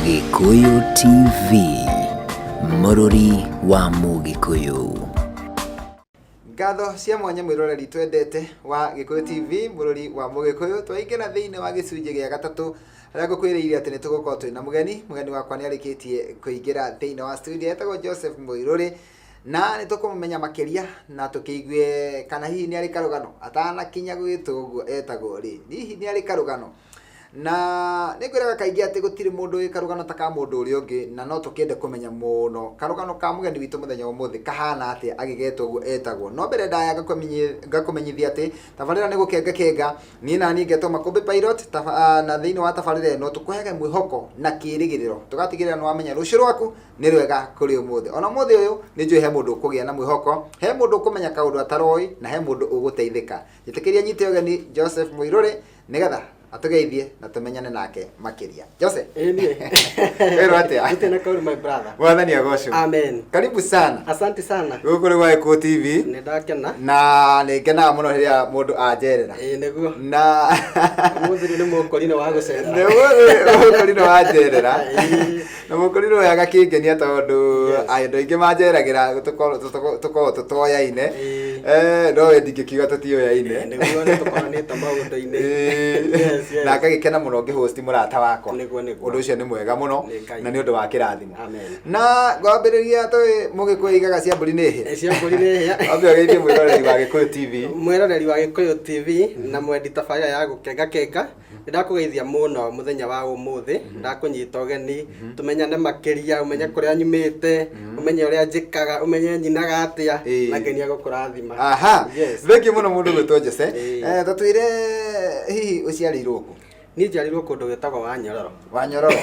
Gikuyu TV, Mũrũri wa Mũgĩkũyũ. Ngatho cia mwanya mwiroreri twendete wa Gikuyu TV, Mũrũri wa Mũgĩkũyũ. Twaingĩra thĩinĩ wa gĩcunjĩ gĩa gatatũ harĩa ngũkwĩrĩire atĩ nĩtũgũkorwo twĩna mũgeni wakwa nĩarĩkĩtie kũingĩra thĩinĩ wa studio, etagwo Joseph Mũirũri, na nĩtũkũmũmenya makĩria na tũkĩigue kana hihi nĩarĩ karũgano atanakinya gwĩtwo ũguo etagwo rĩ, hihi nĩarĩ karũgano. Na nĩngwĩraga kaingĩ atĩ gũtirĩ mũndũ wĩ karũgano ta ka mũndũ ũrĩa ũngĩ, na no tũkĩende kũmenya mũno karũgano ka mũgeni witũ mũthenya ũmũthĩ kahana atĩa agĩgetwo ũguo etagwo. No mbere ndaya ngakũmenyithia atĩ tabarĩra nĩ gũkenga niĩ na niĩ ngetwo Makũmbĩ Pilot, na thĩinĩ wa tabarĩra ĩno tũkũheage mwĩhoko na kĩĩrĩgĩrĩro, tũgatigĩrĩra nĩ wamenya rũciũ rwaku nĩ rwega kũrĩ ũmũthĩ. Ona ũmũthĩ ũyũ nĩ njũĩ he mũndũ ũkũgĩa na mwĩhoko, he mũndũ ũkũmenya kaũndũ ataroĩ, na he mũndũ ũgũteithĩka. Njĩtĩkĩria nyite ũgeni Joseph Mũirũri nĩgetha atugeithie na tumenyane nake makiria. Jose. Ndiye. Wero atia. Tena kauli my brother. Mwathani agocwo. Amen. Karibu sana. Asante sana. Guku ri wa Gikuyu TV. Nindakena. Na nĩngenaga mũno rĩrĩa mũndũ anjerera. Nĩguo. Na mũthiri nĩ mũkorino wa gũcerera. Nĩ mũkorino wa njerera. Na mũkorino ũyũ agakĩngenia tondũ andũ aingĩ manjeragĩra tũkorwo tũtoyaine. No ndingĩkiuga tũtioyaine. Nĩguo nĩtũkoranĩte maũndũ-inĩ. Na akagĩkena mũno ngĩhost mũrata wakwa. Ũndũ ũcio nĩ mwega mũno na nĩ ũndũ wa kĩrathimo. Na ngwambĩrĩria tũĩ Mũgĩkũyũ igaga cia mbũri nĩ hĩa. Cia mbũri nĩ hĩa. Ambia geithie mwĩroreri wa Gikuyu TV. Mwĩroreri wa Gikuyu TV na mwendi tabarĩra ya gũkenga. Ndakũgeithia mũno mũthenya wa ũmũthĩ, ndakũnyita ũgeni, tumenyane makĩria, umenye kũrĩa nyumĩte, umenye ũrĩa njĩkaga, umenye nyinaga atĩa, na ngenia gũkũrathima. Aha. Thengiũ mũno mũndũ gwĩtwo Jose. Tatwĩre hihi ũciarĩirwo kũ? Niĩ njiarĩirwo kũndũ gwĩtagwo Wanyororo. Wanyororo.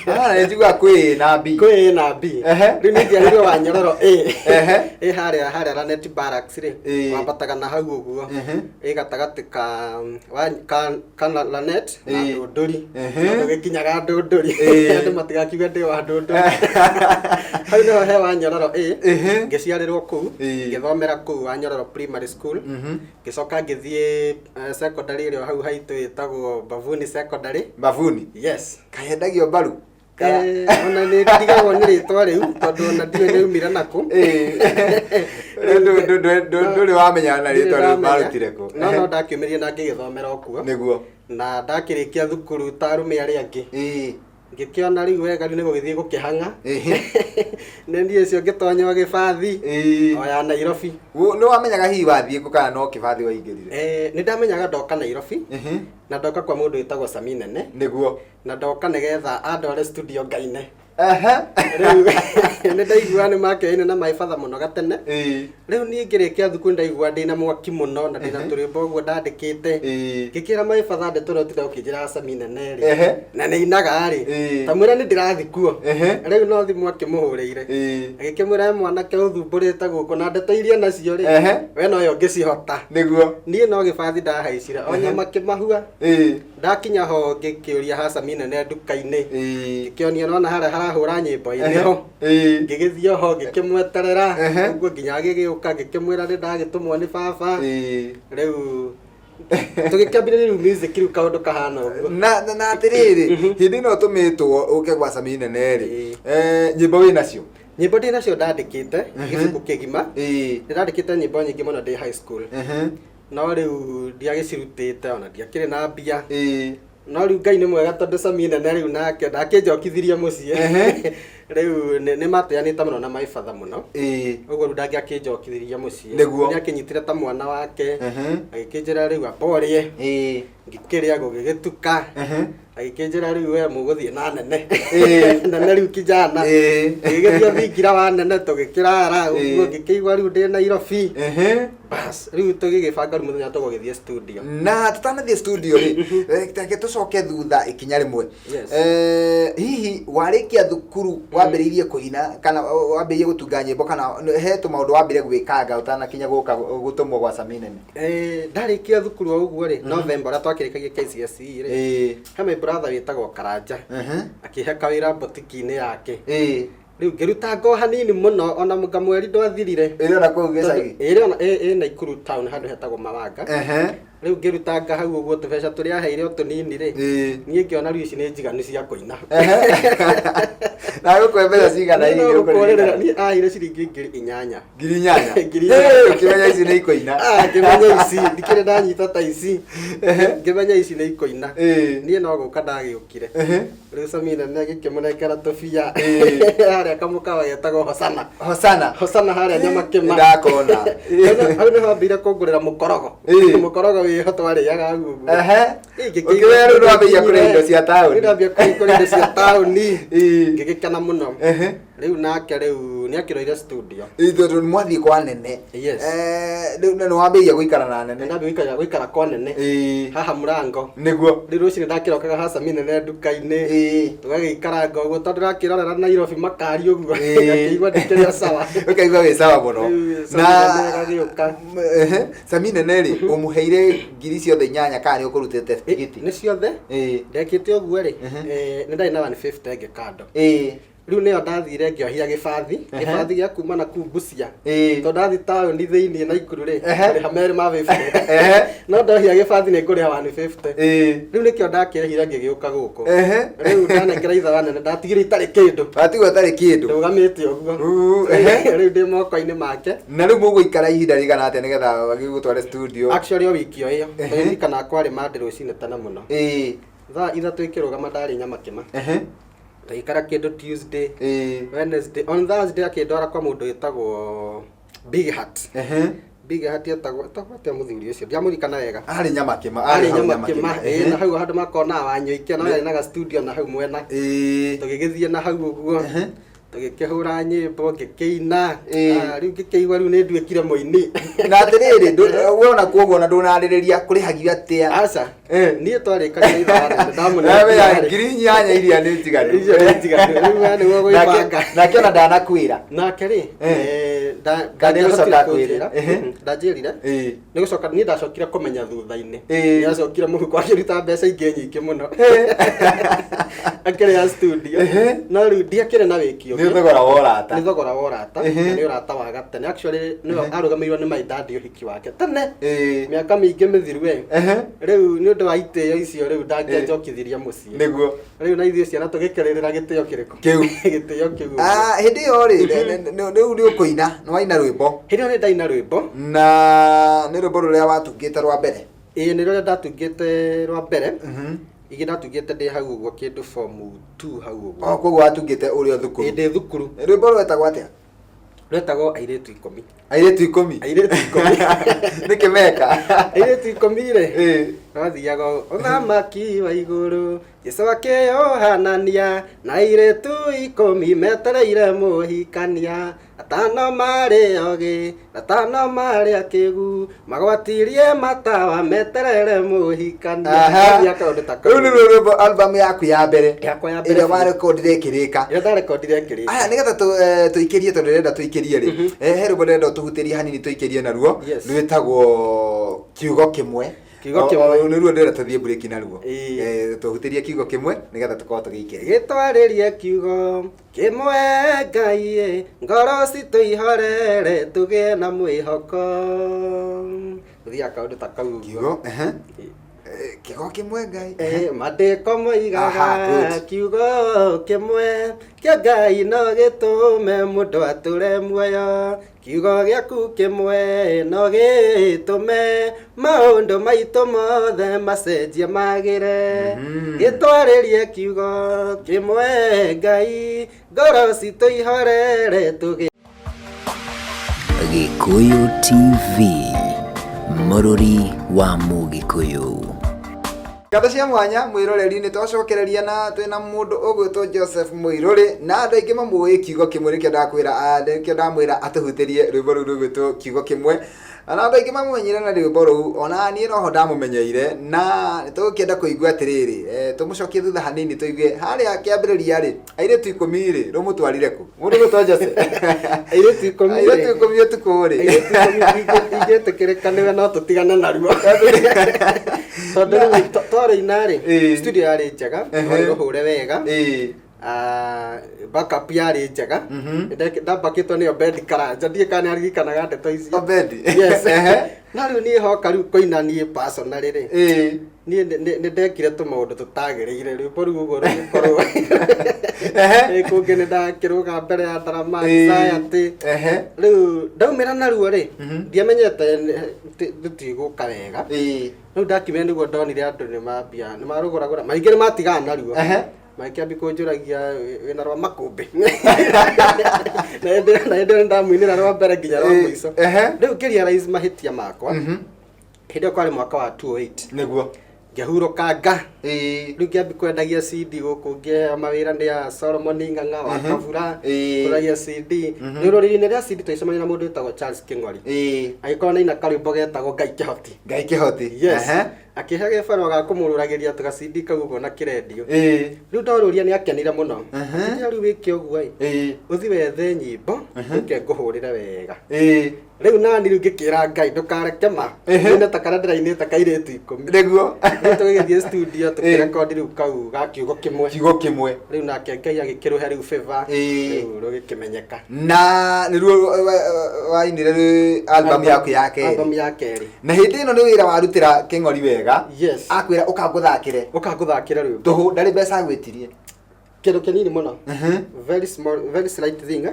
Nĩ njiguaga kwĩ na B. Kwĩ na B. Rĩu niĩ njiarĩirwo Wanyororo A. Harĩa Lanet Barracks rĩ, wambataga na hau ũguo. Gatagatĩ ka Lanet na Ndũndũri. Ũgĩkinyaga Ndũndũri. Andũ matigakiuge ndĩ wa Ndũndũri. Hau nĩho he Wanyororo A. Ngĩciarĩrwo kũu, ngĩthomera kũu Wanyororo Primary School. Ngĩcoka ngĩthiĩ secondary ĩrĩa hau haitũ ĩtagwo Bavuni Secondary. Bavuni? Yes. Kahendagio mbaru? Ona nĩ ndigagwo nĩ rĩtwa rĩu tondũ ona ndiũĩ nĩumire nakũ. Ndũrĩ wamenya na rĩtwa rĩu marutire kũ? No ndakiumĩrire na ngĩgĩthomera okuo. Nĩguo. Na ndakĩrĩkia thukuru ta arũme arĩa angĩ. Ngĩkĩona rĩu wega rĩu nĩ gũgĩthiĩ gũkĩhang'a. Nĩ niĩ ũcio ngĩtonya gĩbathi o ya Nairobi. Nĩ wamenyaga hihi wathiĩ kũ kana no kĩbathi waingĩrire? Nĩ ndamenyaga ndoka Nairobi na ndoka kwa mũndũ wĩtagwo Sami Nene. Nĩguo. Na ndoka nĩgetha andware studio Ngaine. Rĩu nĩ ndaigua nĩ makĩoine na my father mũno gatene. Rĩu niĩ ngĩrĩkia thukuru ndaigua ndĩna mwaki mũno na ndĩna tũrĩmbo ũguo ndandĩkĩte. Ngĩkĩra my father ndeto tũra ũkĩnjĩra Sami Nene rĩ. Na nĩ inaga rĩ. Tamwĩra nĩ ndĩrathi kuo. Rĩu no thimũ akĩmũhũrĩire. Agĩkĩmwĩra mwanake ũthumbũrĩte gũkũ na ndeto iria nacio rĩ. We no yo ngĩcihota. Nĩguo. Niĩ no gĩbathi ndahaicire. O nyama kĩmahua. Ndakinya ho ngĩkĩũria ha Sami Nene nduka-inĩ. Ngĩkĩonia no na harĩa hũra nyĩmbo ineho. Ngĩgĩthiĩ ho ngĩkĩmweterera ũguo nginya agĩgĩũka ngĩkĩmwĩra nĩ ndagĩtũmwo nĩ baba. Rĩu tũgĩkĩambĩrĩria rĩu music rĩu kaũndũ kahana ũguo. Na atĩrĩrĩ, hĩndĩ ĩno ũtũmĩtwo ũke gwa Sami Nene rĩ, nyĩmbo wĩ nacio? Nyĩmbo ndĩ nacio ndandĩkĩte gĩbuku kĩgima. Ndandĩkĩte nyĩmbo nyingĩ mũno ndĩ high school. No rĩu ndiagĩcirutĩte ona ndiakĩrĩ na mbia. No rĩu Ngai nĩ mwega tondũ Sami Nene rĩu nake ndakĩnjokithirie mũciĩ. Rĩu nĩ mateanĩte mũno na my father mũno. Ũguo rĩu ndangĩakĩnjokithirie mũciĩ. Nĩ akĩnyitire ta mwana wake. Agĩkĩnjĩra rĩu amborie. Ngĩkĩrĩa gũgĩgĩtuka. Agĩkĩnjĩra rĩu we mũgũthiĩ na Nene. Nene rĩu kijana. Agĩgĩthiĩ thingira wa Nene tũgĩkĩrara ũguo ngĩkĩigua rĩu ndĩ Nairobi. Bas rĩu tũgĩgĩbanga rĩu mũthenya tũgũgĩthiĩ studio. Na tũtanathiĩ studio rĩ, reke tũcoke thutha ikinya rĩmwe. Hihi warĩkia thukuru wambĩrĩirie kũina kana wambĩrĩirie gũtunga nyĩmbo kana he tũmaũndũ wambĩrĩirie gwĩkanga ũtanakinya gũka gũtũmwo gwa Sami Nene? Ndarĩkia thukuru o ũguo rĩ, November ũrĩa twakĩrĩkagia KCSE rĩ, he my brother wĩtagwo Karanja akĩhe kawĩra botiki-inĩ yake. Rĩu ngĩruta ngo hanini mũno ona mweri ndwathirire. Ĩrĩ ona kũu gĩcagi? Ĩrĩ ona Naikuru town handũ hetagwo Mawanga. riu ngirutanga hau uguo tubeca turia heire o tunini ri nie ngiona riu ici ni njiganu cia kuina na gukwe mbeca cigana hihi nĩ ũkũririkana? ni aire ciringi 8,000 8,000 ukimenya ici nĩ ikoina ngimenya ici ndikire ndanyita ta ici ngimenya ici nĩ ikoina nie no guka ndagiukire riu Samina nĩ agĩkĩmũnengera tũbia harĩa kamũkawa getagwo Hosana harĩa Nyamakĩma ndakona hau nĩ hambĩire kũngũrĩra mũkorogo wĩho twarĩaga hau ũguo ũkĩwea rĩu nĩwambĩrĩria kũrĩa indo cia taũni ndambia kũrĩa indo cia taũni ngĩgĩkena mũno riu nake riu nĩ akĩroire studio tondũ mwathiĩ kwa nene rĩu nĩ wambĩrĩria gũikara na nene ndambia gũikara kwa nene haha mũrango nĩguo rĩu rũcinĩ ndakĩrokaga ha Samina nene nduka-inĩ tũgagĩikaranga ũguo tondũ ndĩrakĩrorera Nairobi makari ũguo ngakĩigua ndikĩrĩ sawa ũkaigua wĩ sawa mũno na Samina nĩ ũmũheire ngiri ciothe 8 kana nĩ ũkũrutĩte tigiti nĩ ciothe ndekĩte ũguo rĩ nĩ ndarĩ na 150 ngĩkando riu nĩyo ndathire ngĩohia gĩbathi gĩa kuma na kuu Busia tondũ ndathi taũni thĩinĩ Naikuru rĩ rĩha merĩ ma 50 no ndohia gĩbathi nĩ ngũrĩha 150 rĩu nĩkĩo ndakĩrĩhire ngĩgĩũka gũkũ rĩu ndanengera ithe wa nene ndatigire itarĩ kĩndũ watigwo itarĩ kĩndũ rũgamĩte ũguo rĩu ndĩ moko-inĩ make na rĩu mũgũikara ihinda rĩigana atĩa nĩgetha agĩgũtware studio actually o wiki o ĩyo ririkana kwarĩ mande rũcinĩ tene mũno thaa 3 ikĩrũgama ndarĩ Nyamakĩma ikara kĩndũ Tuesday Wednesday on Thursday akĩndwara kwa mũndũ wĩtagwo Big Hat etagwo atĩa mũthuri ũcio ndiamũrikana wega arĩ Nyamakĩma na hau handũ makonaga Wanyũikia no yarĩ na studio na hau mwena tũgĩgĩthiĩ na hau ũguo tũgĩkĩhũra nyĩmbo ngĩkĩina rĩu ngĩkĩigua rĩu nĩ nduĩkire mũini na atĩrĩrĩ wona kuoguo na ndũnarĩrĩria kũrĩhagio atĩa aca niĩ twarĩkanĩire ithaa ndamũnengera ngiri 8 iria nĩ njiganu rĩu nĩguo gwĩbanga nake ona ndanakwĩra nake rĩ ndanjĩrire nĩ gũcoka niĩ ndacokire kũmenya thutha-inĩ nĩacokire mũhuko akĩruta mbeca ingĩ nyingĩ mũno akĩrĩha studio no rĩu ndiakĩrĩ na wĩkio nĩ thogora wa ũrata nĩ thogora wa ũrata nĩ ũrata wa gatene actually nĩwe arũgamĩirwo nĩ my dad ũhiki wake tene mĩaka mĩingĩ mĩthiru we rĩu nĩ ũndũ wa itĩo icio rĩu ndangĩanjokithirie mũciĩ nĩguo rĩu na ithuĩ ciana tũgĩkĩrĩrĩra gĩtĩo kĩrĩkũ gĩtĩo kĩu hĩndĩ ĩyo rĩ rĩu nĩ ũkũina nĩ waina rwĩmbo hĩndĩ ĩyo nĩ ndaina rwĩmbo na nĩ rwĩmbo rũrĩa watungĩte rwa mbere nĩ rũrĩa ndatungĩte rwa mbere igĩ ndatungĩte ndĩ hau ũguo kĩndũ form 2 hau ũguo koguo watungĩte ũrĩ o thukuru ndĩ thukuru rwĩmbo rwetagwo atĩa rwetagwo airĩtu 10 nĩ kĩmeka airĩtu 10 rĩ wathiaga ũthamaki wa igũrũ Jesũ akĩyohanania na airĩtu 10 metereire mũhikania atano marĩ ogĩ atano marĩ akĩgu magwatirie matawa meterere mũhikania rĩu nĩ rwĩmbo album yaku ya mbere ĩrĩa warekondire ĩkĩrĩka aya nĩgetha tũikĩrie tondũ ndĩrenda tũikĩrie rĩ he rwĩmbo ndĩrenda tũhutĩrie hanini tũikĩrie naruo rwĩtagwo kiugo kĩmwe nĩ ruo ndĩrenda tũthiĩ break naruo tũhutĩrie kiugo kĩmwe nĩgetha tũkorwo tũgĩikĩria gĩtwarĩrie kiugo kĩmwe Ngai ngoro citũihorere tũgĩe na mwĩhoko gũthiaga kaũndũ ta kau kiugo kiugo kĩmwe Ngai mandĩko moigaga kiugo kĩmwe kĩa Ngai no gĩtũme mũndũ atũre muoyo kiugo gĩaku kĩmwe no gĩtũme maũndũ maitũ mothe macenjie magĩre gĩtwarĩrie kiugo kĩmwe Ngai ngoro citũihorere tũgĩ Gikuyu TV, mũrũri wa Mũgĩkũyũ. Ngata cia mwanya mwĩroreri-inĩ twacokereria na twĩna mũndũ ũgwĩtwo Joseph Mũirũrĩ na andũ aingĩ mamũĩ kiugo kĩmwe nĩkĩo ndamwĩra atũhutĩrie rwĩmbo rũu rwĩtwo kiugo kĩmwe na andũ aingĩ mamũmenyire na rwĩmbo rũu ona niĩ noho ndamũmenyeire na nĩtũgũkĩenda kũigua atĩrĩrĩ tũmũcokie thutha hanini tũigue harĩa kĩambĩrĩria rĩ airĩtu 10 rĩ rũmũtwarire kũ mũndũ ũgwĩtwo Joseph airĩtu 10 ũtukũ rĩ ingĩtĩkĩrĩka nĩwe no tũtigane naruo tondũ twarĩina rĩ studio yarĩ njega no rũhũre wega backup yarĩ njega ndambakĩtwo nĩyo bendi karanja ndiĩ kana nĩaririkanaga ndeto icio bendi yes na rĩu niĩ hoka rĩu kũina niĩ personally rĩ niĩ nĩ ndekire tũmaũndũ tũtagĩrĩire rwĩmbo rũu ũguo rũgĩkorwo kũngĩ nĩ ndakĩrũga mbere ya Ndarama Society rĩu ndaumĩra naruo rĩ ndiamenyete tũtigũka wega rĩu ndakimenya nĩguo ndonire andũ nĩ marũgũragũra maingĩ nĩ matigaga naruo makĩambia kũnjũragia wĩna rwa makũmbĩ na hĩndĩ ndamuinĩra rwa mbere nginya rwa mũico rĩu ngĩrealize mahĩtia makwa hĩndĩ ĩyo kwarĩ mwaka wa 2008 nĩguo ngĩhurũkanga rĩu ngĩambia kwendagia CD gũkũ ngĩheo mawĩra nĩ ya Solomon Ng'ang'a wa Kabura kũragia CD rĩrũrĩrĩ-inĩ rĩa CD twacemania na mũndũ wĩtagwo Charles Kĩng'ori agĩkorwo na ina karwĩmbo getagwo Ngai Kĩhoti yes akĩhe gĩbarũa ga kũmũrũragĩria tũga CD kau ũguo na kĩrendio rĩu ndorũria nĩ akenire mũno rĩu wĩke ũguo ũthi wethe nyĩmbo ũke ngũhũrĩre wega rĩu nani rĩu ngĩkĩra Ngai ndũkareke ma nĩ ta kana ndĩrainĩte kairĩtu 10 nĩguo tũgĩthiĩ studio tũkĩrekondi rĩu kau ga kiugo kĩmwe rĩu nake Ngai agĩkĩrũhe rĩu favor rĩu rũgĩkĩmenyeka na nĩruo wainire album yaku ya kerĩ na hĩndĩ ĩno nĩ wĩra warutĩra Kĩng'ori wega yes akwĩra ũkangũthakĩre rĩu tũhũ ndarĩ mbeca gwĩtirie kĩndũ kĩnini mũno very slight thing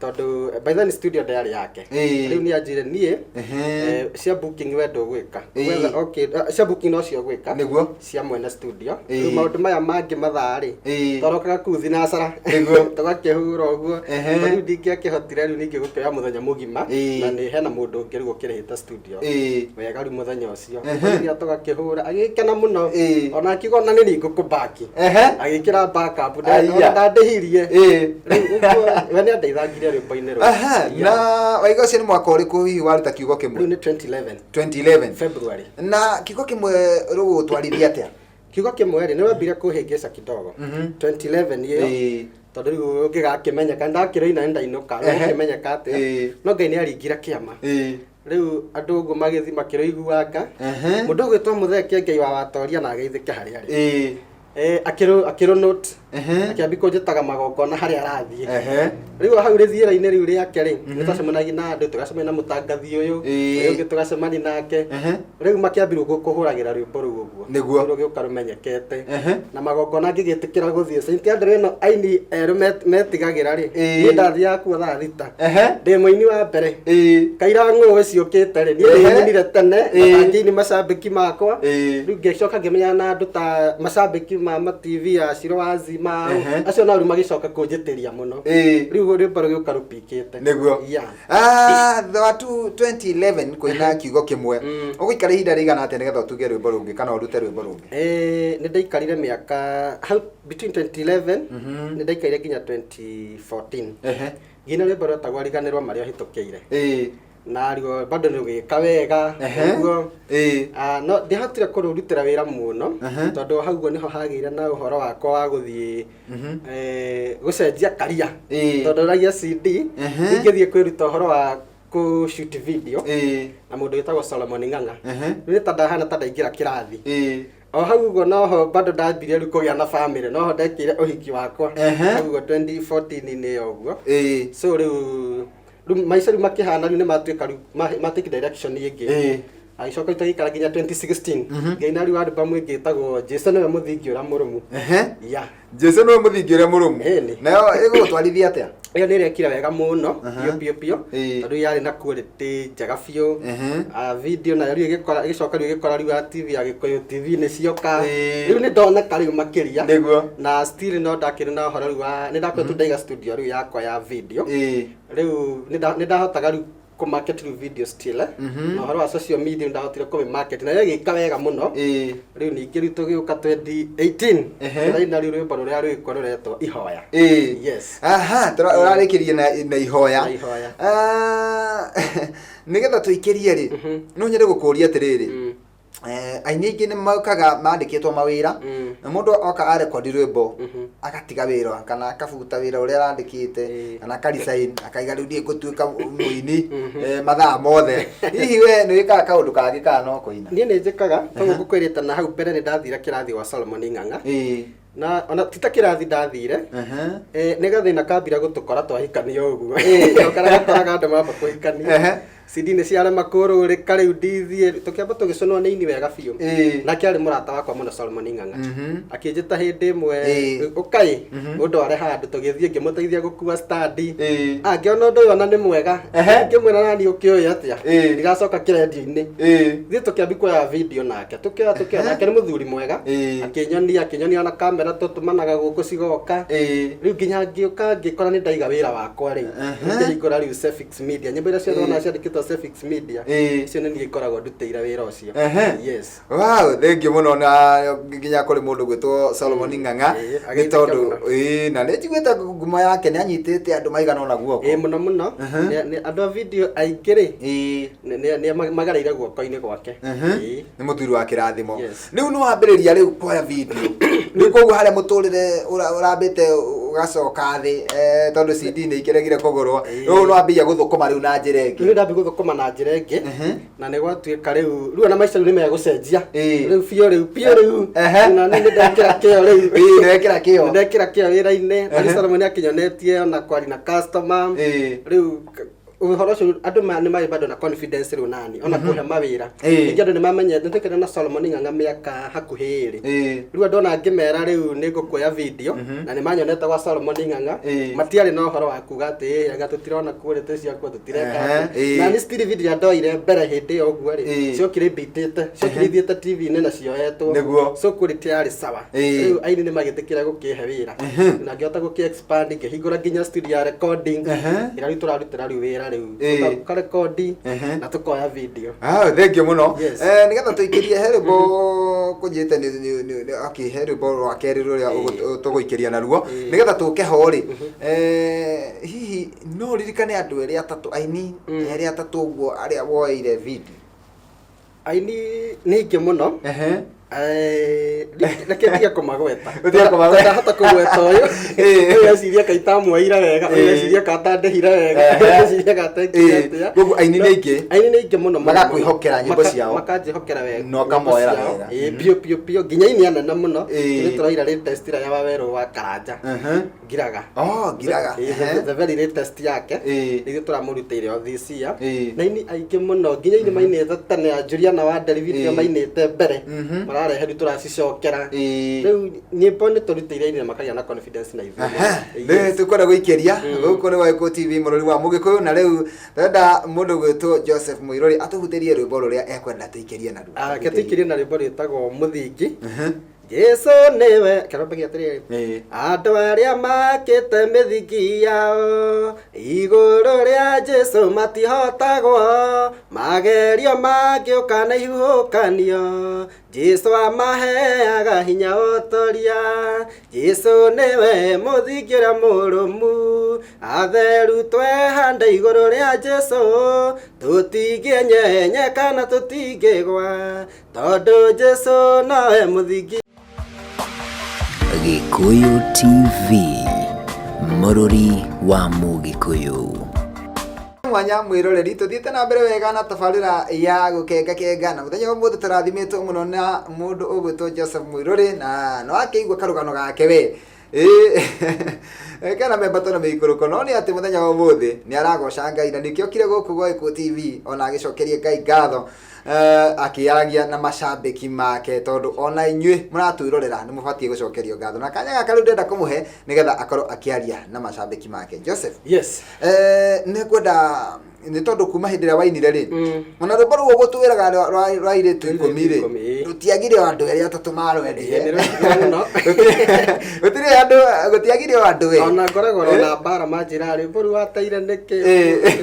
tondũ by then studio diary yake rĩu nĩ anjire niĩ cia booking wendo gwĩka okay cia booking no cio gwĩka nĩguo cia mwene studio rĩu maũndũ maya mangĩ mathaa rĩ torokaga kuthi na cara nĩguo tũgakĩhura ũguo rĩu ndingĩakĩhotire rĩu ningĩ gũkĩoya mũthenya mũgima na nĩ hena mũndũ ũngĩ rĩu ũkĩrĩhĩte studio wega rĩu mũthenya ũcio rĩu tũgakĩhũra agĩkena mũno ona akiuga ona nĩ ningũkũbaki agĩkĩra backup ndandĩhirie we nĩ andeithagire rwĩmbo-inĩ rũu na waiga ũcio nĩ mwaka ũrĩkũ hihi waruta kiugo kĩmwe rĩu nĩ 2011 February na kiugo kĩmwe rũgũtwarithia atĩa kiugo kĩmwe rĩ nĩ wambire kũhĩngĩca kidogo 2011 ĩyo tondũ rĩu ũngĩgakĩmenyeka ndakĩrĩina ndainũka ũkĩmenyeka atĩa no Ngai nĩ aringire kĩama rĩu andũ ũguo magĩthi makĩrũiguanga mũndũ ũgwĩtwo Mũtheke Ngai wa Watoria na ageithĩke harĩa arĩ akĩrũ note akĩambia kũnjĩtaga magongona harĩa arathiĩ rĩu hau rĩthiĩra-inĩ rĩu rĩake rĩ nĩtwacemanagia na andũ tũgacemania na mũtangathi ũyũ ũngĩ tũgacemania nake rĩu makĩambirwo kũhũragĩra rwĩmbo rũu ũguo nĩguo rũgĩũka rũmenyekete na magongona ngĩgĩtĩkĩra gũthiĩ Saint Andrew ĩno aini erũ metigagĩra rĩ niĩ ndathiaga kuo thaa thita ndĩ mũini wa mbere Kaira Ng'ũũ ciũkĩte rĩ niĩ nĩnyinire tene angĩini macambĩki makwa rĩu ngĩcoka ngĩmenya na andũ ta macambĩki ma TV ya Shiro Azima acio no rĩu magĩcoka kũnjĩtĩria mũno rĩu rwĩmbo rũgĩũka rũpikĩte nĩguo wa 2011 kũina kiugo kĩmwe ũgũikara ihinda rĩigana atĩa nĩgetha ũtuge rwĩmbo rũngĩ kana ũrute rwĩmbo rũngĩ nĩ ndaikarire mĩaka between 2011 nĩ ndaikarire nginya 2014 nginya rwĩmbo rwetagwo Ariganĩrwo marĩa ũhĩtũkĩire na rĩo bado nĩ ũgĩka wega ũguo no ndihotire kũrũrutĩra wĩra mũno tondũ hau ũguo nĩho hagĩire na ũhoro wakwa wa gũthiĩ gũcenjia karia tondũ ũragia CD ingĩthiĩ kwĩruta ũhoro wa shoot video na mũndũ wĩtagwo Solomon Ng'ang'a nĩ ta ndahana ta ndaingĩra kĩrathi o hau ũguo noho bado ndambire rĩu kũgĩa na family noho ndekire ũhiki wakwa hau ũguo 2014-inĩ ũguo so rĩu maica rĩu makĩhana rĩu nĩ matuĩka rĩu matake direction ĩngĩ agĩcoka tũgĩikara nginya 2016 ngaina rĩu album ĩngĩ ĩtagwo Jesu nĩwe mũthingi ũrĩa mũrũmu Jesu nĩwe mũthingi ũrĩa mũrũmu nayo ĩgũgũtwarithia atĩa ĩyo nĩ ĩrekire wega mũno biũ tondũ yarĩ na quality njega biũ video nayo rĩu ĩgĩcoka rĩu ĩgĩkora rĩu TV ya Gĩkũyũ TV nĩ cioka rĩu nĩ ndoneka rĩu makĩria na still no ndakĩrĩ na ũhoro rĩu nĩ ndakoretwo ndaiga studio rĩu yakwa ya video rĩu nĩ ndahotaga rĩu market video still na ũhoro wa social media ndahotire market na ĩgĩka wega mũno rĩu ningĩ rĩu tũgĩũka 2018 na rĩu rwĩmbo rũrĩa rwĩkwo rũretwo Ihoya yes tũrarĩkĩrie na Ihoya nĩgetha tũikĩrie rĩ no nyende gũkũria atĩrĩrĩ aini ingĩ nĩ maukaga mandĩkĩtwo mawĩra na mũndũ oka arekondi rwĩmbo agatiga wĩra kana akabuta wĩra ũrĩa arandĩkĩte kana akarisign akaiga rĩu ndiĩ ngũtuĩka mũini mathaa mothe. Hihi we nĩ wĩkaga kaũndũ kangĩ kana no kũina? Niĩ nĩ njĩkaga tondũ ngũkwĩrĩte na hau mbere nĩ ndathire kĩrathi gwa Solomon Ng'ang'a na ona tita kĩrathi ndathire nĩ gathĩna kambira gũtũkora twahikania ũguo ũkoraga andũ mamba kũhikania CD nĩ ciarema kũrũrĩka rĩu ndithiĩ tũkĩamba tũgĩconwo nĩ ini wega biũ nake arĩ mũrata wakwa mũno Solomon Ng'ang'a akĩnjĩta hĩndĩ ĩmwe ũkaĩ ũndware handũ tũgĩthiĩ ngĩmũteithia gũkua standi ngĩona ũndũ ũyũ ona nĩ mwega ngĩmwĩra nani ũkĩũĩ atĩa ndigacoka kĩrendio-inĩ thiĩ tũkĩambi kuoya video nake tũkĩoya nake nĩ mũthuri mwega akĩnyonia na kamera tũtũmanaga gũkũ cigoka rĩu nginya ngĩũka ngĩkora nĩ ndaiga wĩra wakwa rĩu ngĩhingũra rĩu Sefix Media nyĩmbo iria ciothe wona ciandĩkĩtwo Sefix Media icio nĩ niĩ ikoragwo ndutĩire wĩra ũcio. Yes. Wow, thengiũ mũno na nginya kũrĩ mũndũ gwĩtwo Solomon Ng'ang'a nĩ tondũ na nĩ njiguĩte ngumo yake nĩ anyitĩte andũ maigana ũna guoko. Mũno andũ a video aingĩ rĩ nĩ magareire guoko-inĩ gwake. Nĩ mũthuri wa kĩrathimo. Rĩu nĩ wambĩrĩria rĩu kuoya video rĩu koguo harĩa mũtũrĩre ũrambĩte ũgacoka thĩ tondũ CD nĩ ikĩregire kũgũrwo rĩu nĩ wambĩrĩria gũthũkũma rĩu na njĩra ĩngĩ. Rĩu ndambia gũthũkũma na njĩra ĩngĩ na nĩ gwatuĩka rĩu ona maica rĩu nĩ megũcenjia rĩu biũ rĩu na nĩ ndekĩra kĩo rĩu ndekĩra kĩo wĩra-inĩ na Solomon akĩnyonetie na kwari na customer rĩu uhoro ũcio andũ nĩ marĩ bado na confidence rĩu nani ona kũhe mawĩra ningĩ andũ nĩ mamenyete nĩtũkĩrĩ na Solomon Ng'ang'a mĩaka hakuhĩ ĩrĩ rĩu andũ ona ngĩmera rĩu nĩ ngũkuoya video na nĩ manyonete gwa Solomon Ng'ang'a matiarĩ na ũhoro wa kuga atĩ anga tũtirona quality ciakwa tũtireka na nĩ still video ndoire mbere hĩndĩ ĩyo ũguo rĩ ciokire mbitĩte ciokire ithiĩte TV-inĩ na cioetwo so quality yarĩ sawa rĩu aini nĩ magĩtĩkĩra gũkĩhe wĩra na ngĩhota gũkĩ-expand ngĩhingũra nginya studio ya recording ĩrĩa rĩu tũrarutĩra rĩu wĩra rĩu karekodi na tukoya video. Thengiũ mũno nĩgetha tũikĩrie he rwĩmbo kũnjĩte nĩ he rwĩmbo rwa kerĩ rũrĩa tũgũikĩria naruo nĩgetha tũke ho rĩ hihi no ririkane andũ erĩ atatũ aini erĩ atatũ ũguo arĩa woeire video? Aini nĩ aingĩ mũno reke ndige kũmagweta ndahota kũgweta ũyũ eciria kaitamwaira wega eciria katandehire wega eciria gatekire atĩa koguo aini nĩ aingĩ mũno magakwĩhokera nyĩmbo ciao makanjĩhokera wega no kamoera wega biũ nginya ini anene mũno nĩ tũraira latest ya Wawerũ wa Karanja Ngiraga the very latest yake nĩ tũramũrutĩire o this year na ini aingĩ mũno nginya ini mainĩte tene ya Juliana wa Delivio mainĩte mbere mararehe turacicokera rĩu nyĩmbo nĩ tũrutĩire ini na makagĩa na confidence na ithuĩ tũkwenda gũikĩria gũkũ nĩ Waigũ TV mũrori wa Mũgĩkũyũ na rĩu ndĩrenda mũndũ gwĩtwo Joseph Mũirũri atũhutĩrie rwĩmbo rũrĩa ekwenda tũikĩrie naruo. Tũikĩrie na rwĩmbo rwĩtagwo Mũthingi. Jesu niwe kĩrombe gĩatĩrĩrĩ andũ arĩa makĩte mĩthingi yao igũrũ rĩa Jesu matihotagwo magerio mangĩũka na ihuhũkanio Jesu amaheaga hinya ũtoria Jesu niwe mũthingi ũrĩa mũrũmu atheru twehande igũrũ rĩa Jesu tũtingĩenyenyeka na tũtingĩgwa tondũ Jesu nawe mũthingi. Gĩkũyũ TV, mũrori wa Mũgĩkũyũ. Mwanya mwĩroreri tuthiĩte na mbere wega na tabarĩra ya gũkenga na mũthenya ũmũthĩ tũrathimĩtwo mũno na mũndũ ũgwĩtwo Joseph Mũirũri na no akĩigua karũgano gake we kana membato na mĩikũrũko no nĩ atĩ mũthenya ũmũthĩ nĩ aragoca Ngai na nĩkĩo kire gũkũ gwa Gĩkũyũ TV ona agĩcokerie Ngai ngatho akĩaragia na macambĩki make tondũ ona inyuĩ mũratwĩrorera nĩ mũbatiĩ gũcokerio ngatho na kanya gaka rĩu ndĩrenda kũmũhe nĩgetha akorwo akĩaria na macambĩki make. Joseph, yes, nĩ kwenda nĩ tondũ kuma hĩndĩ ĩrĩa wainire rĩ ona rwĩmbo rũu gũtwĩraga rwa airĩtu 10 rĩ rũtiagire andũ erĩ atatũ marwendire gũtiagire andũ we ona ngoragwo na mbara manjĩra rwĩmbo rũu wateire nĩkĩ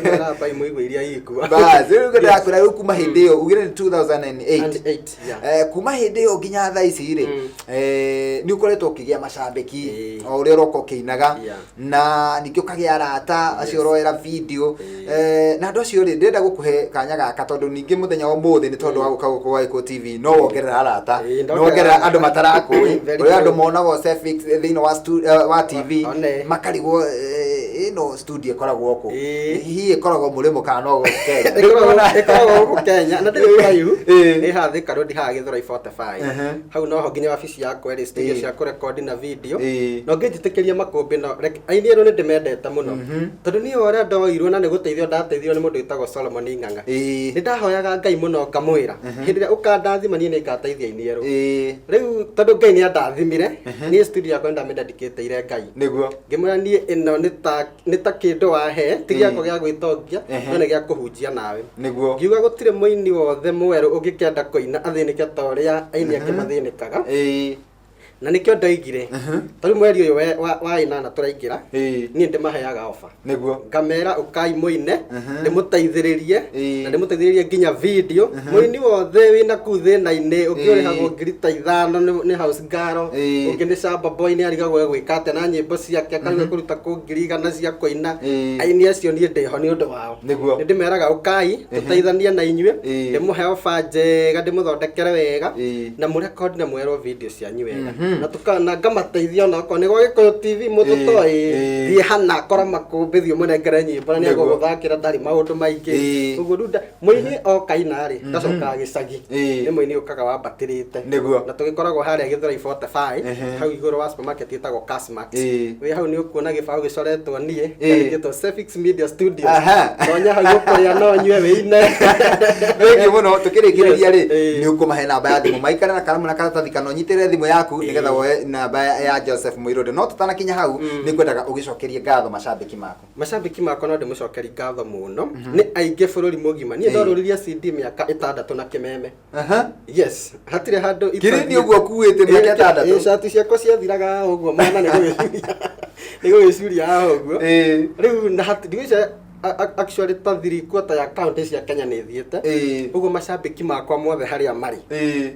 mera mbai mũigua iria ikua bas rĩu ngĩndakwĩra rĩu kuma hĩndĩ ĩyo ugire nĩ 2008 kuma hĩndĩ ĩyo nginya thaa ici rĩ nĩ ũkoretwo ũkĩgĩa macambĩki o ũrĩa ũroka ũkĩinaga na ningĩ ũkagĩa arata acio ũroera video na ndo cio ri ndenda gukuhe kanya gaka tondu ningi muthenya wa muthi ni tondu wa guka guku wa Iko TV no wongerera arata no wongerera andu matarakui uri andu monago Sefix thiini wa TV makarigwo ino studio koragwo ku hihi koragwo murimo kana go ikoragwo Kenya na ndiri kayu ihathika ro ndiha Githurai 45 hau no ho nginya wabici yakwa ri studio cia kurekondi na video no ngijitikiria makumbi no aini ero ni ndimendete muno tondu ni ora ndoirwo na ni guteithio ndateithio ni mundu witagwo Solomon Ing'ang'a ni ndahoyaga Ngai muno ngamwira hindi ria ukandathima ni ngateithia ini ero riu tondu Ngai ni andathimire ni studio yakwa ndamendedicate ire Ngai niguo ngimwira ni ino ni ta kindu wahe tigia ko gya gwitongia no ni gya kuhunjia nawe niguo ngiuga gutire muini wothe mweru ungikenda kuina athinike toria aini akimathinikaga na nikyo ndaigire tari mweri uyu wa inana turaingira ni ndimaheaga offer niguo ngamera ukai muine ndimuteithiririe na ndimuteithiririe nginya video muini wothe wina kuthe na ine ukiorehagwo ngirita 5 ni house girl ungi ni Samba Boy ni arigagwo gwikate na nyimbo ciake akaruga kuruta ku ngirigana cia kuina aini acio ni ndiho ni undu wao niguo ndimeraga ukai tuteithanie na inyue ndimuhe offer njega ndimuthondekere wega na murecord na mwero video cianyu wega na tukana ngamateithia na ko ni gwa Gikuyu TV mututoi thi hana kora makumbithio munengere nyimbo na ni guguthakira ndari maundu maingi uguo nda muini o kaina ri ndacoka gicagi ni muini ukaga wa batirite na tugikoragwo haria Githurai 45 hau iguru wa supermarket itagwo Casmax we hau ni ukuona gibao gicoretwo nie gitwo Sefix Media Studios tonya hau kuria no nywe wine wengi muno tukirikiriria ri ni ukumahe namba ya thimu maikara na karamu na karatathi kana nyitire thimu yaku nigetha namba ya Joseph Muiruri no tutanakinya hau ni kwendaga ugicokerie ngatho macambiki mako no ndimucokerie ngatho muno ni ainge bururi mugima ni ndoruriria CD miaka 6 na kimeme yes hatire handu kirindi uguo kuite miaka 6 shati ciako ciathiraga uguo mwana ni gugiciuria uguo riu na hatirisha actually tathiri kwata ya account cia Kenya ni thiete uguo macambiki makwa mothe haria mari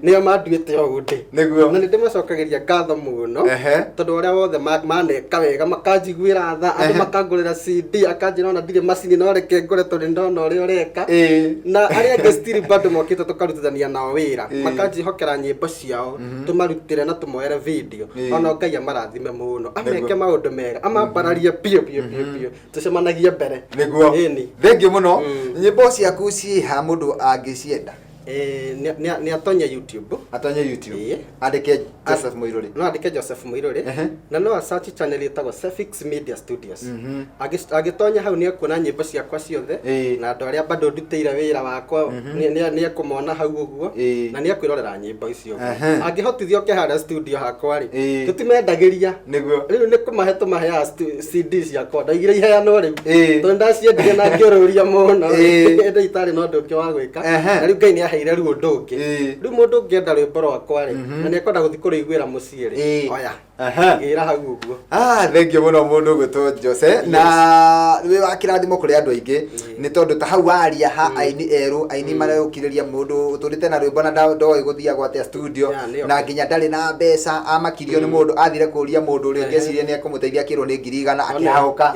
nio manduite ogundi niguo na ndimacokagiria ngatho muno tondu aria wothe maneka wega makanjiguira tha andu makangurira CD akanjira ona ndire macini no reke ngure tondu ndona uria ureka na aria ngestiri bado mokite tukarutithania nao wira makanjihokera nyimbo ciao tumarutire na tumoere video ona Ngai amarathime muno ameke maundu mega amambararie pio tucemanagie mbere thank you muno nyimbo ciaku ciha mundu angicienda ni atonya YouTube andike Joseph Muiruri no andike Joseph Muiruri na no search channel itagwo Sefix Media Studios agitonya hau ni akuona nyimbo ciakwa ciothe na andu aria bado ndutire wira wakwa ni akumona hau uguo na ni akwirorera nyimbo icio angihotithio ke hara studio hakwa ri tutimendagiria niguo riu ni kumahe tumahe CD ciakwa ndaigire iheano riu tondu ndaciendire na ngiururia muno nditari no nduke wa gwika na riu Ngai ni aheire riu ndungi riu mundu ngienda rwimbo rwakwa ri na ni akwenda guthi kuriguira mucii ri oya gira hau uguo thank you muno mundu gwitwo Jose na we wakirathimo kuri andu aingi ni tondu ta hau aria ha aini eru aini mareyukiriria mundu uturite na rwimbo na ndoi guthia gwate studio na nginya ndari na mbeca amakirio ni mundu athire kuria mundu uri ngeciria ni akumuteithia kirwo ni ngirigana akihauka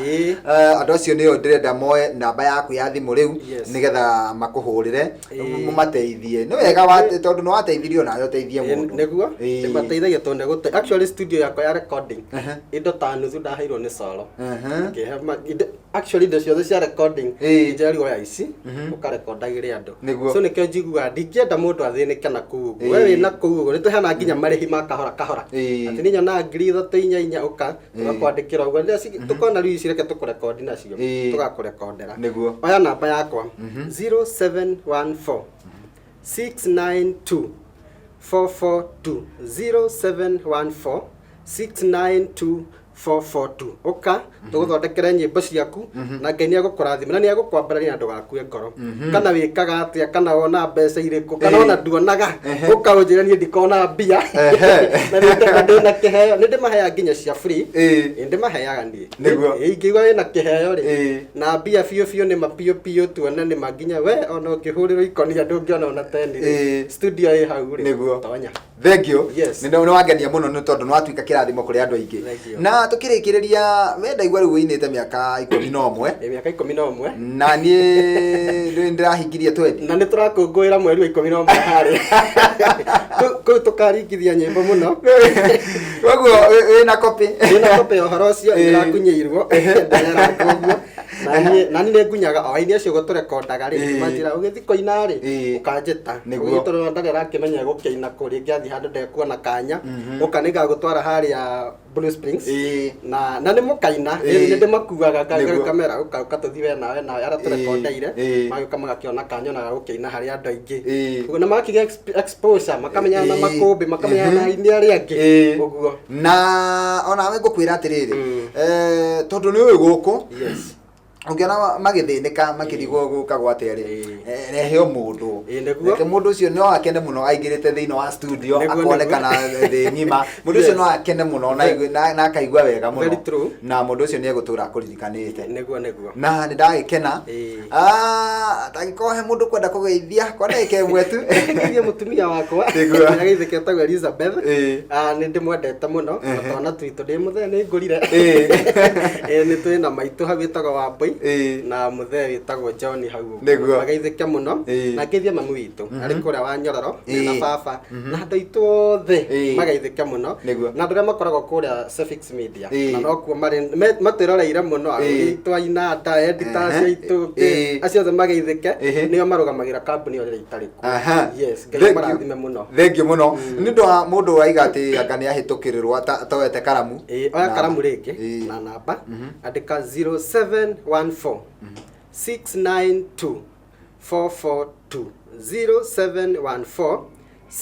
andu acio nio ndirenda moe namba yaku ya thimu riu nigetha makuhurire mumateithie no wega wa tondu no wateithirio na yoteithie mundu niguo ndimateithagia tondu gute actually studio yakwa ya recording indo ta nuthu ndaheirwo ni Solo actually the ciothe cia recording njeri ya ici ukarekondagire andu so nikyo njigua ndingienda mundu athinike na kuu we wina kuu ni tuhana nginya marihi ma kahora ati ni nyona ngiri 3 uka tugakwandikira uguo tukona riu cireke tukurekondi nacio tugakurekondera oya namba yakwa 0714 692 442 0714 692 442 oka tuguthondekere nyimbo ciaku na Ngai ni agukurathima na ni agukwambararia andu gakue ngoro kana wikaga atia kana wona mbeca iriku kana ona nduonaga ukaunjira ni ndikona mbia na ndina kiheo ni ndimahea nginya cia free ndimaheaga ni ingigwa na kiheo ri na mbia fio ni mapio tuona ni maginya we ona ukihuriro ikoni andu ngiona ona teni studio ĩ hau ri tonya thank you ni wangenia muno ni tondu no atuika kirathimo kuri andu aingi na tukirikireria wenda igwa riu winite miaka 11 miaka 11 na ni ndirahingirie twendi na ni turakungwira mweri wa 11 hari ku tukaringithia nyimbo muno waguo wina copy ohoro ucio irakunyirwo ndera koguo na ni ngunyaga o aini acio guturekondaga ri manjira ugithi koina ri ukanjita ugitoro ndarera kimenya gukiina kuri ngiathi handu ndekuona kanya ukaniga gutwara haria Blue Springs na ni mukaina ni ndimakuaga kamera ukatuthi we nawe ara turekondeire magika magakiona kanya na gukiina haria andu aingi uguo na makiga exposure makamenya na makumbi makamenya na ini aria angi uguo na ona we ngukwira atiriri tondu ni uyu guku ungiona magithinika makirigwo guka gwate ri reheo mundu ke mundu ucio no akene muno aigirite thiino wa studio akonekana thi ngima mundu ucio no akene muno na akaigwa wega muno na mundu ucio ni egutura kuririkanite neguo na ni ndagikena tagikohe mundu kwenda kugeithia kona ike mwetu ngeithia mutumia wakwa ageithike tagwa Elizabeth ni ndimwendete muno na twana twitu ndi muthe ni ngurire ni twina maitu hawitagwa Wambui na muthe witagwo John hau magaithike muno na ngeithia mamu witu ari kuria wa Nyororo na baba na andu itu othe magaithike muno na andu makoragwo kuria Sefix Media na no kuo mari matiroreire muno itu aina nda editors itu acio othe magaithike nio marugamagira kambuni ore itariku yes ngai marathime muno thank you muno nindu wa mundu waiga ati anga ni ahitukirirwo atawete karamu oya karamu ringi na namba andika 0714 692 442 0714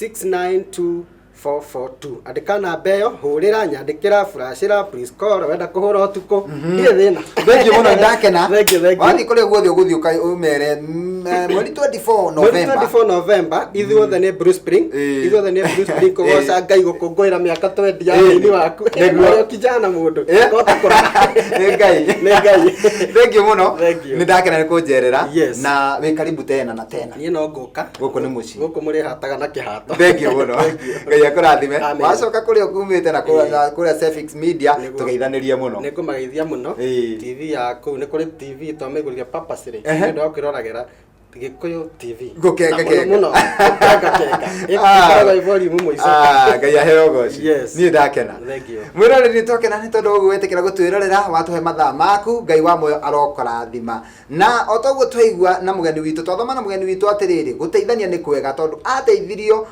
692 442 andika namba iyo hurira nyandikira flashira please call wenda kuhura utuko ile thina thank you muno ndakena wani kule guthio guthiuka umere mweri 24 November ithuothe ni Blue Spring ithuothe ni Blue Spring kugoca ngai gukungwira miaka 20 ya thini waku niguo kijana mundu gota kura ni ngai thank you muno ni ndakena ni kunjerera na we karibu tena na tena ni no nguka guku ni muci guku muri hataga na kihato thank you muno ngai akurathime wacoka kuri okumite na kuri Sefix Media tugeithanirie muno ni kumageithia muno TV yaku ni kuri TV twamigurire papasire ndio okiroragera Gikuyu TV gukeka muno ikaraga volume muico ngai aheo goci ni ndakena thank you mwirore ni tokena ni tondu gwetikira gutwirorera watuhe mathaa maku ngai wa moyo arokorathima na otoguo twaigua na mugeni witu twathoma na mugeni witu atiriri guteithania ni kwega tondu ateithirio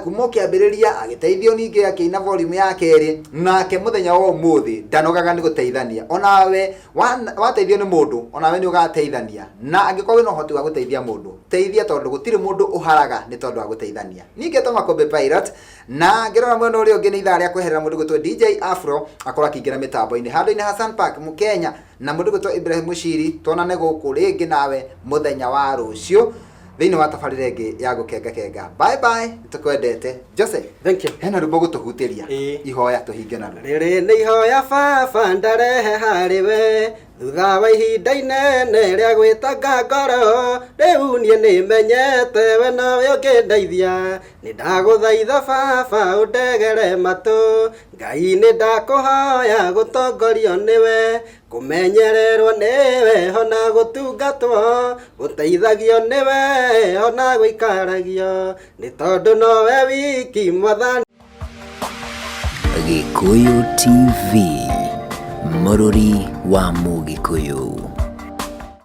kuma kiambiriria agiteithio ningi akiina volume ya keri nake muthenya wa umuthi ndanogaga ni guteithania onawe wateithio ni mundu onawe ni ugateithania na angikorwo no hoti wa guteithia mundu teithia tondu gutiri mundu uharaga ni tondu wa guteithania ningi to Makombe Pirate na ngirora mwena uri ungi ni ithaa ria kweherera mundu gutwa DJ Afro akora kingira mitambo-ini handu-ini Hassan Park Mukenya na mundu gutwa Ibrahim Mushiri tonane guku ringi nawe muthenya wa rucio thiini wa tabarira ingi ya gukenga bye bye tukwendete Jose thank you hena rumbo gutuhutiria ihoya tuhinge na riri ni ihoya baba ndarehe hariwe thutha wa ihinda inene ria gwitanga ngoro riu nie nimenyete we nawe ungindeithia ni ndaguthaitha baba undegere matu ngai ni ndakuhoya gutongorio niwe kumenyererwo niwe hona gutungatwo guteithagio niwe hona guikaragio ni tondu nowe wiki mwathani Gikuyu TV, Mũrũri wa Mũgĩkũyũ.